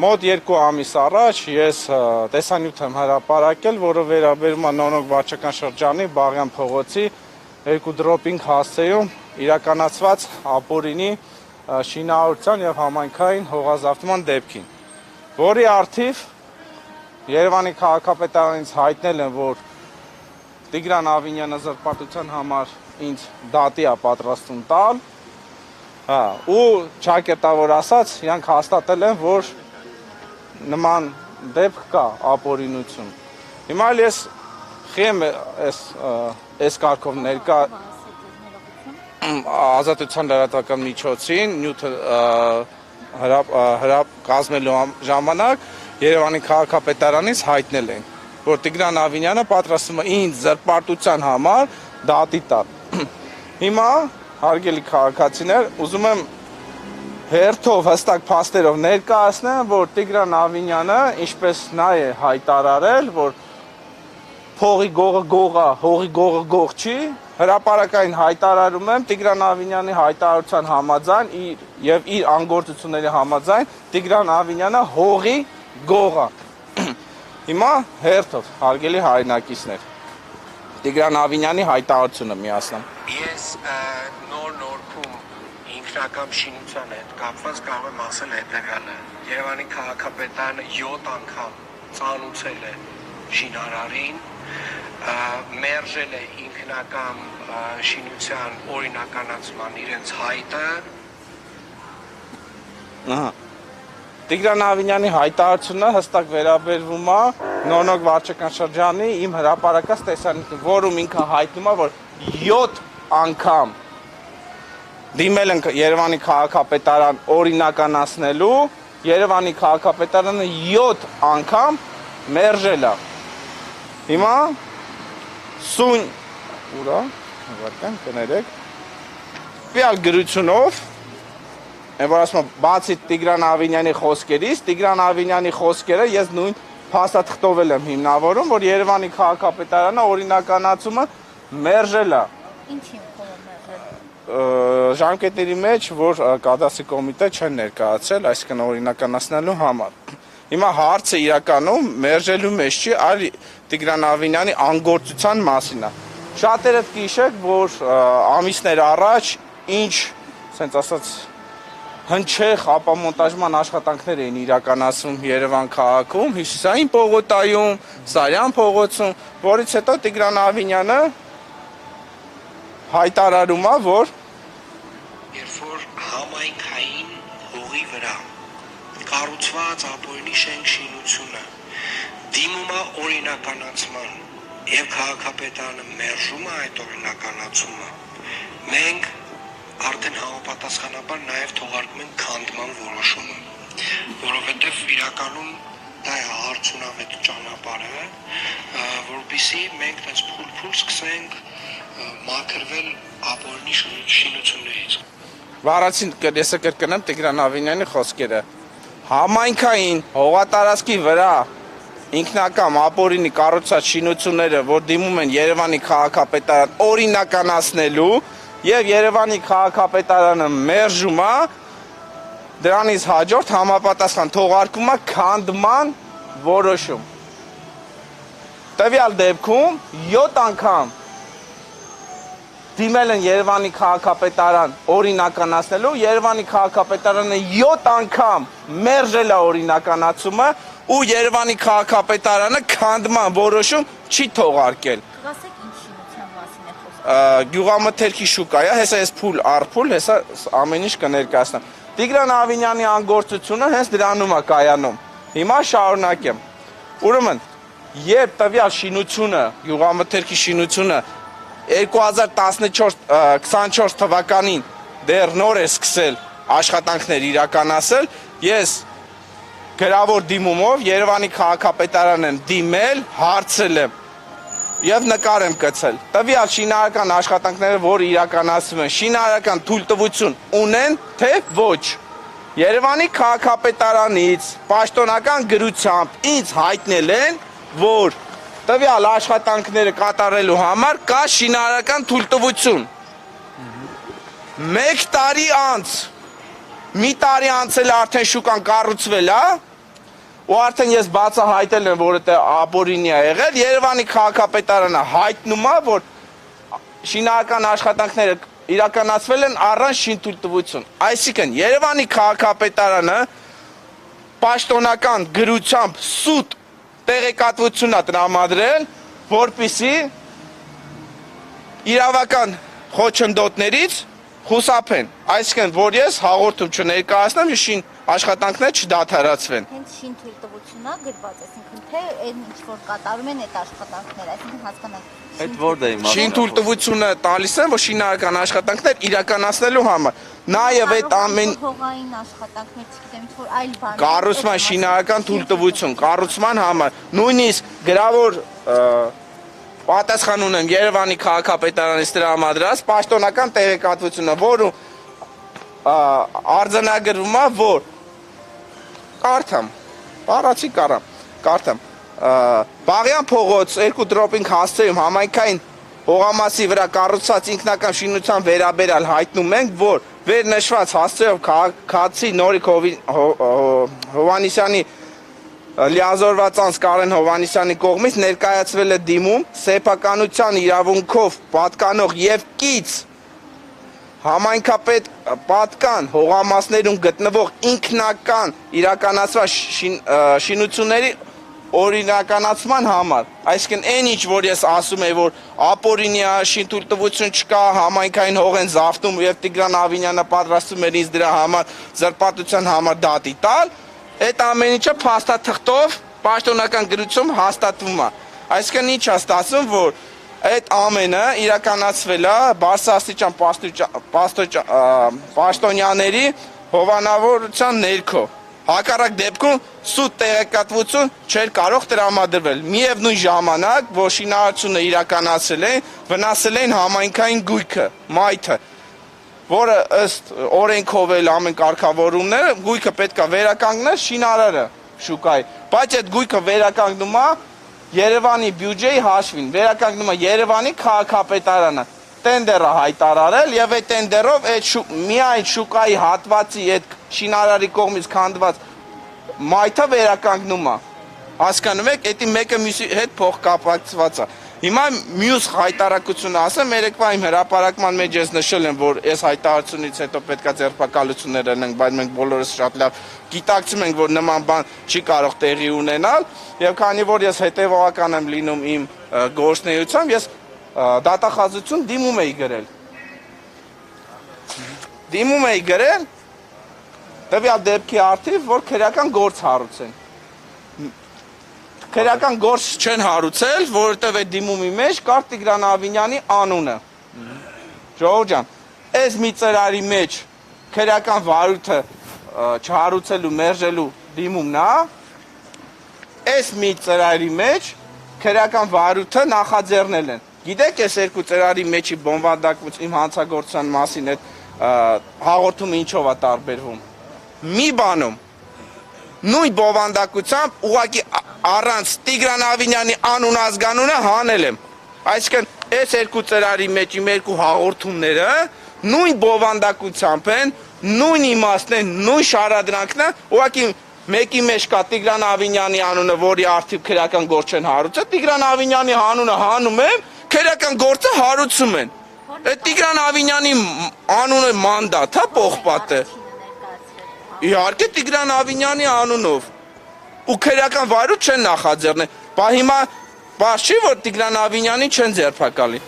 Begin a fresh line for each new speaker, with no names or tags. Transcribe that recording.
Մոտ 2 ամիս առաջ ես տեսանյութ եմ հրապարակել, որը վերաբերում է Նոնոգ վարչական շրջանի Բաղյան փողոցի 2 դրոպինգ հասցեում իրականացված ապօրինի շինարարության եւ համայնքային հողազավթման դեպքին, որի առթիվ Երևանի քաղաքապետարանից հայտնել են, որ Տիգրան Ավինյանը զրպարտության համար ինձ դատի է պատրաստում տալ, ու ճակերտավոր ասած, իրանք հաստատել են, որ նման դեպք կա ապօրինություն։ Հիմա ես խեմ այս կարգով ներկա ազատության լրատվական միջոցին նյութը կազմելու ժամանակ Երևանի քաղաքապետարանից հայտնել են, որ Տիգրան Ավինյանը պատրաստում է ինձ զրպարտության համար դատի տալ։ Հիմա հարգելի քաղաքացիներ, ուզում եմ հերթով հստակ փաստերով ներկայացնեմ, որ Տիգրան Ավինյանը, ինչպես նա է հայտարարել, որ փողի գողը գող է, հողի գողը գող չի, հրապարակային հայտարարում եմ Տիգրան Ավինյանի հայտարարության համաձայն եւ իր անգործությունների համաձայն Տիգրան Ավինյանը հողի գող է։ Հիմա հերթով հարգելի հայրենակիցներ, Տիգրան Ավինյանի հայտարարությունը միացնեմ։
Ես նոր-նորքում ինքնակամ շինության հետ կապված կարող եմ ասել հետևյալը. Երևանի քաղաքապետարանը 7 անգամ ծանուցել է շինարարին, մերժել է ինքնակամ շինության օրինականացման իրենց հայտը։
Տիգրան Ավինյանի հայտարարությունը հստակ վերաբերվում է Նոնոգ վարչական շրջանի իմ հրապարակած տեսանյութին, որում ինքը հայտնում է, որ 7 անգամ դիմել են Երևանի քաղաքապետարան օրինականացնելու, Երևանի քաղաքապետարանը 7 անգամ մերժել է։ Հիմա սույն ուրա, հավատան կներեք, պիալ գրությունով, որ ասում եմ, բացի Տիգրան Ավինյանի խոսքերից, Տիգրան Ավինյանի խոսքերը ես նույն փաստաթղթով եմ հիմնավորում, որ Երևանի քաղաքապետարանը օրինականացումը մերժել է։
Ինչի՞ մերժել։
Ժամկետների մեջ, որ կադաստրի կոմիտե չեն ներկայացրել, այսինքն օրինականացնելու համար։ Հիմա հարցը իրականում մերժելու մեջ չի, այլ Տիգրան Ավինյանի անգործության մասին է։ Շատերը կհիշեք, որ ամիսներ առաջ ինչ, ասենց ասած, հնչեղ ապամոնտաժման աշխատանքներ էին իրականացվում Երևան քաղաքում, Հյուսիսային պողոտայում, Սարյան փողոցում, որից հետո Տիգրան Ավինյանը հայտարարում է, որ
երբ որ համայնքային հողի վրա կառուցված ապօրինի շենք շինությունը դիմում է օրինականացման եւ քաղաքապետարանը մերժում է այդ օրինականացումը, մենք արդեն համապատասխանաբար նաև թողարկում են քանդման որոշումը, որովհետև իրականում դա է արդյունավետ ճանապարհը, որպեսզի մենք այս փուլ սկսենք մաքրվել ապօրինի շինություններից։
Վարացին կեսը կրկնեմ Տիգրան Ավինյանի խոսքերը։ Համայնքային հողատարածքի վրա ինքնակամ ապօրինի կառուցած շինությունները, որ դիմում են Երևանի քաղաքապետարան օրինականացնելու եւ Երևանի քաղաքապետարանը մերժում է, դրանից հաջորդ համապատասխան թողարկում է քանդման որոշում։ Տվյալ դեպքում 7 անգամ դիմել են Երևանի քաղաքապետարան օրինականացնելու, Երևանի քաղաքապետարանը 7 անգամ մերժել է օրինականացումը ու Երևանի քաղաքապետարանը քանդման որոշում չի թողարկել։
Ասեք ինչ շինության մասին է խոսքը։
Գյուղամթերքի շուկա է, հեսա ես փուլ առփուլ, հեսա ամեն ինչ կներկայացնեմ։ Տիգրան Ավինյանի անգործությունը հենց դրանում է կայանում։ Հիմա շարունակեմ։ Ուրեմն, երբ տվյալ շինությունը, գյուղամթերքի շինությունը 2014 թվականին դեռ նոր է սկսել աշխատանքներ իրականացել, ես գրավոր դիմումով Երևանի քաղաքապետարան եմ դիմել, հարցել եմ եւ նկար եմ գցել։ Տվյալ շինարարական աշխատանքները, որ իրականացվում են, շինարարական թույլտվություն ունեն, թե ոչ։ Երևանի քաղաքապետարանից պաշտոնական գրությամբ ինձ հայտնել են, որ տվյալ աշխատանքները կատարելու համար կա շինարարական թույլտվություն։ Մեկ տարի անց, մի տարի անցել արդեն շուկան կառուցվել է, ու արդեն ես բացահայտել եմ, որ դա ապօրինի է եղել, Երևանի քաղաքապետարանը հայտնում է, որ շինարարական աշխատանքները իրականացվել են առանց շինթույլտվություն։ Այսինքն Երևանի քաղաքապետարանը պաշտոնական գրությամբ սուտ տեղեկատվություն է տրամադրել, որպեսզի իրավական խոչընդոտներից խուսափեն, այսինքն որ ես հաղորդում չներկայացնեմ, շին աշխատանքները չդադարեցվեն։
Հենց շինթույլտվությունն է գրված, այսինքն թե այն ինչ որ կատարում են այդ աշխատանքները, այսինքն հասկանանք։
Այդ որտե՞ղ իմաստով։
Շինթույլտվությունը տալիս են, որ շինարարական աշխատանքներ իրականացնելու համար։ Նաև այդ ամեն
հողային աշխատանքներ, չգիտեմ, ինչ որ այլ բան։
կառուցման շինարարական թույլտվություն, կառուցման համար, նույնիսկ գրավոր պատասխան ունեմ Երևանի քաղաքապետարանից տրամադրած պաշտոնական տեղեկատվությունը, որը արձանագրվում է, որ կարդամ, բառացի կարդամ, Բաղյան փողոց 2 դրոպինգ հասցեում համայնքային հողամասի վրա կառուցած ինքնական շինության վերաբերյալ հայտնում ենք, որ վերնշված հասցեով քաղաքացի Նորիկ Հովհաննիսյանի լիազորված անձ Կարեն Հովհաննիսյանի կողմից ներկայացվել է դիմում սեփականության իրավունքով պատկանող եւ կից համայնքապետ պատկան հողամասներում գտնվող ինքնական իրականացված շինությունների օրինականացման համար, այսինքն այն ինչ որ ես ասում եմ, որ ապօրինի է, շինթույլտվություն չկա, համայնքային հող են զավթում եւ Տիգրան Ավինյանը պատրաստում էր ինձ դրա համար զրպարտության համար դատի տալ, այդ ամեն ինչը փաստաթղթով պաշտոնական գրությամբ հաստատվում է։ Այսինքն ինչ է ստացվում, որ այդ ամենը իրականացվել է բարձրաստիճան պաշտոնյաների հովանավորության ներքո։ Հակառակ դեպքում սուտ տեղեկատվություն չէր կարող տրամադրվել։ Միևնույն ժամանակ, որ շինարարությունը իրականացել են, վնասել են համայնքային գույքը, մայթը, որը ըստ օրենքով էլ ամեն կարգավորումները գույքը պետք է վերականգնել շինարարը շուկայի, բայց այդ գույքը վերականգնում է Երևանի բյուջեի հաշվին, վերականգնում է Երևանի քաղաքապետարանը, տենդերը հայտարարել եւ այդ տենդերով այդ միայն շուկայի հատվածի այդ շինարարի կողմից քանդված մայթը վերականգնում է։ Հասկանում եք, դա մեկը մյուսի հետ փոխկապակցված է։ Հիմա մյուս հայտարարությունը ասեմ, երեկվա իմ հրապարակման մեջ ես նշել եմ, որ այս հայտարարությունից հետո պետքա ձերբակալություններ ունենք, բայց մենք բոլորս շատ լավ գիտակցում ենք, որ նման բան չի կարող տեղի ունենալ, եւ քանի որ ես հետեւողական եմ լինում իմ գործունեությամբ, ես դատախազություն դիմում էի գրել։ Դիմում էի գրել տվյալ դեպքի արդիվ, որ քրեական գործ հարուցեն։ Քրեական գործ չեն հարուցել, որովհետև այդ դիմումի մեջ կար Տիգրան Ավինյանի անունը։ Ժողովուրդ ջան, այս մի ծրարի մեջ քրեական վարույթը չհարուցելու, մերժելու դիմումն է, այս մի ծրարի մեջ քրեական վարույթը նախաձեռնել են։ Գիտեք, այս երկու ծրարի մեջի բովանդակություն իմ հանցագործության մասին այդ հաղորդումը ինչով է տարբերվում։ Մի բանում նույն բովանդակությամբ ուղղակի առանց Տիգրան Ավինյանի անուն ազգանունը հանել եմ։ Այսինքն այս երկու ծրարի մեջ իմ երկու հաղորդումները նույն բովանդակությամբ են, նույն իմաստն են, նույն շարադրանքն է, ուղղակի մեկի մեջ կա Տիգրան Ավինյանի անունը, որի արդիվ քրեական գործ չեն հարուցել, Տիգրան Ավինյանի անունը հանում եմ, քրեական գործը հարուցում են։ Այդ Տիգրան Ավինյանի անունը մանդատ, հա, պողպատ է։ Իհարկե Տիգրան Ավինյանի անունով ու քրեական վարույթ չեն նախաձեռնել։ Բա հիմա բաց չի, որ Տիգրան Ավինյանին չեն ձերբակալի։